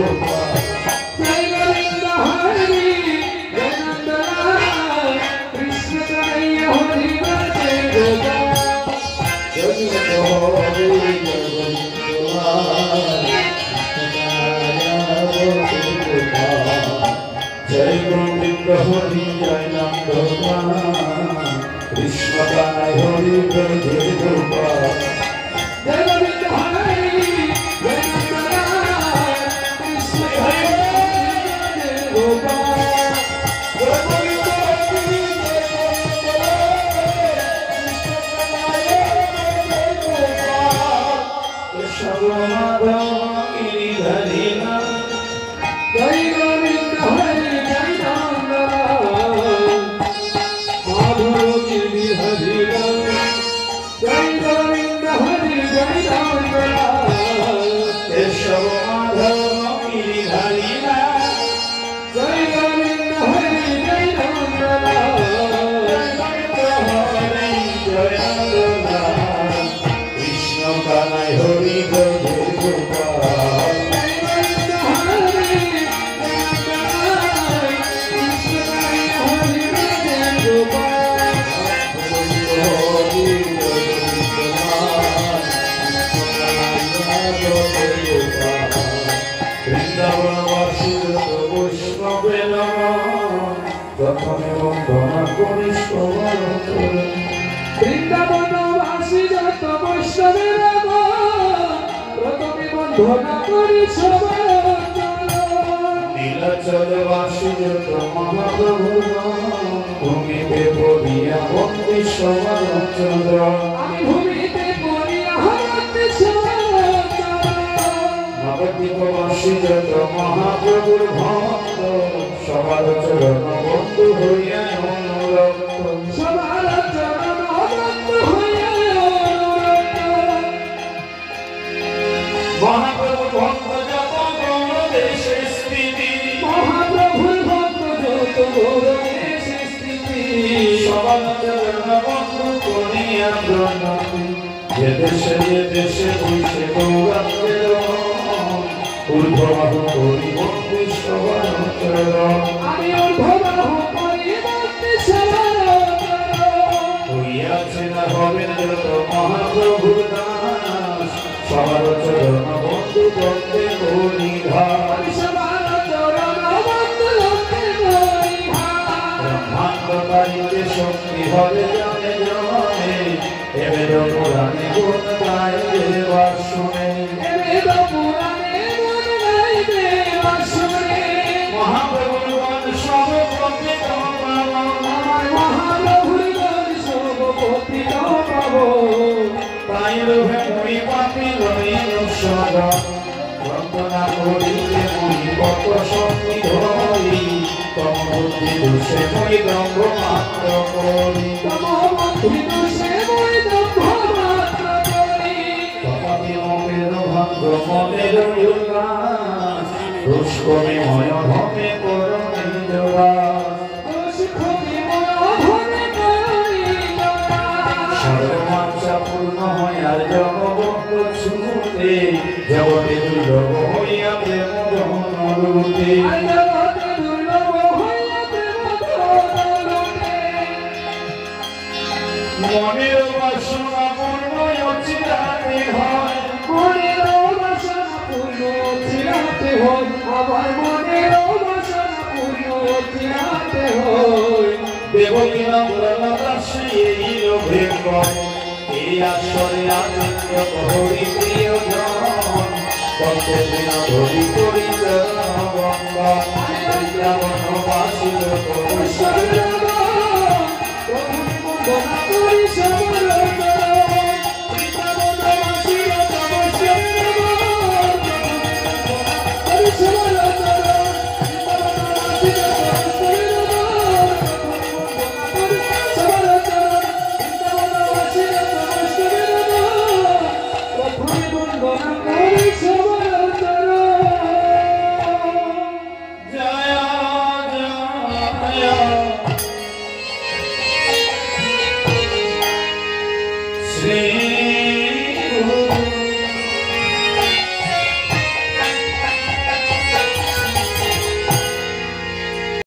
जय गोविंद हरि जय नंद कृष्ण गाय हरि जय गोपाल जय गोविंद हरि जय नंद कृष्ण गाय जय गोपाल जय गोविंद हरि जय सर्वमाधव गिरिधरी जय गोविंद हरि जय नंद माधव गिरिधरी जय गोविंद हरि जय नंद केशव माधव गिरिधरी जय गोविंद हरि जय नंद जय नंद कृष्ण कान्हा हरि जय गोपाल বৃন্দাবনবাসী যত বৈষ্ণবের প্রথমে বন্ধনা করি নীলাচলবাসী যত মহাপ্রভু ভূমিতে পড়িয়া বন্দী সমাচন্দ্র আমি ভূমিতে পড়িয়া বন্দী নবদ্বীপবাসী যত মহাপ্রভুর ভক্ত সবার চরণ বন্ধু হইয়া অনুরক্ত সবার চরণ বন্ধু হইয়া মহাপ্রভু ভক্ত যত গৌর দেশে স্থিতি মহাপ্রভুর ভক্ত যত গৌর দেশে স্থিতি সবার চরণ বন্ধু করিয়া প্রণতি যে দেশে বসে গৌরাঙ্গের ঊর্ধ্ববাহু করি ভক্তি সবার চরণ আমি ঊর্ধ্ববাহু করি ভক্তি সবার হইয়াছে না হবেন যত মহাপ্রভুর দাস সবার চরণ বন্ধু করতে করি ঘাট সবার চরণ বন্ধু করতে করি ঘাট ব্রহ্মাণ্ডকারীতে শক্তি হবে জানে জনে এবেদ পুরাণে গুণ গাইবে বাসনে এবেদ পুরাণে গুণ গাইবে বাসনে মহাপ্রভুর গান সব পতিত পাবন মহাপ্রভুর গান সব পতিত পাবন তাই রূপে মুই পাপি লইল সদা বন্দনা করিলে মুই কত শক্তি ধরি তম বুদ্ধি দোষে মুই দম্ভ মাত্র করি তম বুদ্ধি দোষে মুই দম্ভ মাত্র করি তথাপি মমের ভাগ্য মনের উল্লাস দোষ কমে ময় ভমে করো নিজবাস দোষ কমে ময় ভমে করো নিজবাস সর্বমাত্রা পূর্ণ হয় আর জগবন্ধ ছুতে জগতে দুর্লভ হইয়া প্রেম ধনুরূপে জগতে দুর্লভ হইয়া প্রেম ধনুরূপে মনের বাসনা পূর্ণ চিরাতে হয় মনের বাসনা পূর্ণ চিরাতে হয় আবার মনের বাসনা পূর্ণ চিরাতে হয় দেবকী নন্দন এই লোভে কয় এই আসরে আনন্দ হরি প্রিয় জন কতদিন ধরি করি বৃন্দাবনবাসী লোক